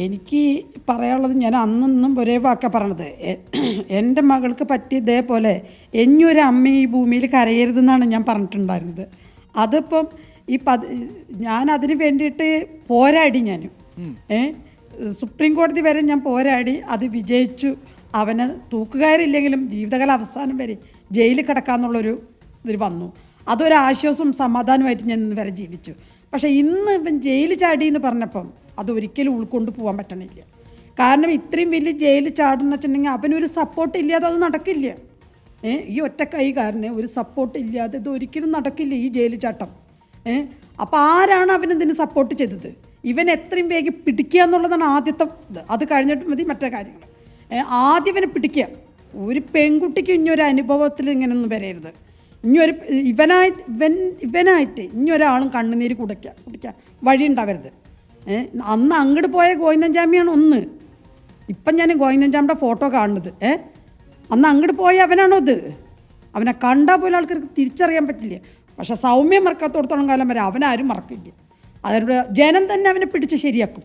എനിക്ക് പറയാനുള്ളത് ഞാൻ അന്നൊന്നും ഒരേ വാക്കാ പറഞ്ഞത്. എൻ്റെ മകൾക്ക് പറ്റിയ ഇതേപോലെ ഇനിയൊരു അമ്മ ഈ ഭൂമിയിൽ കരയരുതെന്നാണ് ഞാൻ പറഞ്ഞിട്ടുണ്ടായിരുന്നത്. അതിപ്പം ഞാൻ അതിന് വേണ്ടിയിട്ട് പോരാടി. സുപ്രീം കോടതി വരെ ഞാൻ പോരാടി, അത് വിജയിച്ചു. അവന് തൂക്കുകയറില്ലെങ്കിലും ജീവിതകാല അവസാനം വരെ ജയിലിൽ കിടക്കാമെന്നുള്ളൊരു ഇതിൽ വന്നു. അതൊരാശ്വാസം സമാധാനമായിട്ട് ഞാൻ ഇന്ന് വരെ ജീവിച്ചു. പക്ഷേ ഇന്ന് ഇവൻ ജയിലിൽ ചാടി എന്ന് പറഞ്ഞപ്പം അതൊരിക്കലും ഉൾക്കൊണ്ട് പോകാൻ പറ്റണില്ല. കാരണം ഇത്രയും വലിയ ജയിലിൽ ചാടണമെന്ന് വെച്ചിട്ടുണ്ടെങ്കിൽ അവനൊരു സപ്പോർട്ട് ഇല്ലാതെ അത് നടക്കില്ല. ഈ ഒറ്റക്കൈകാരന് ഒരു സപ്പോർട്ട് ഇല്ലാതെ ഇത് ഒരിക്കലും നടക്കില്ല, ഈ ജയിലിൽ ചാട്ടം. അപ്പോൾ ആരാണ് അവനെന്തിന് സപ്പോർട്ട് ചെയ്തത്? ഇവൻ എത്രയും വേഗം പിടിക്കുക എന്നുള്ളതാണ് ആദ്യത്തെ ഇത്. അത് കഴിഞ്ഞിട്ട് മതി മറ്റേ കാര്യങ്ങൾ. ആദ്യം ഇവനെ പിടിക്കുക. ഒരു പെൺകുട്ടിക്ക് ഇനിയൊരു അനുഭവത്തിൽ ഇങ്ങനെയൊന്നും വരരുത്. ഇവനായിട്ട് ഇനിയൊരാളും കണ്ണുനീര് കുടിക്കാൻ വഴി ഉണ്ടാവരുത്. അന്ന് അങ്ങോട്ട് പോയ ഗോവിന്ദൻചാമിയാണ് ഒന്ന്. ഇപ്പം ഞാൻ ഗോവിന്ദൻചാമിയുടെ ഫോട്ടോ കാണുന്നത്. അന്ന് അങ്ങോട്ട് പോയ അവനാണോ ഇത്? അവനെ കണ്ടാൽ പോലും ആൾക്കാർക്ക് തിരിച്ചറിയാൻ പറ്റില്ല. പക്ഷെ സൗമ്യം മറക്കാത്തോടത്തോളം കാലം വരെ അവനാരും മറക്കില്ല. അതിലൂടെ ജനം തന്നെ അവനെ പിടിച്ച് ശരിയാക്കും.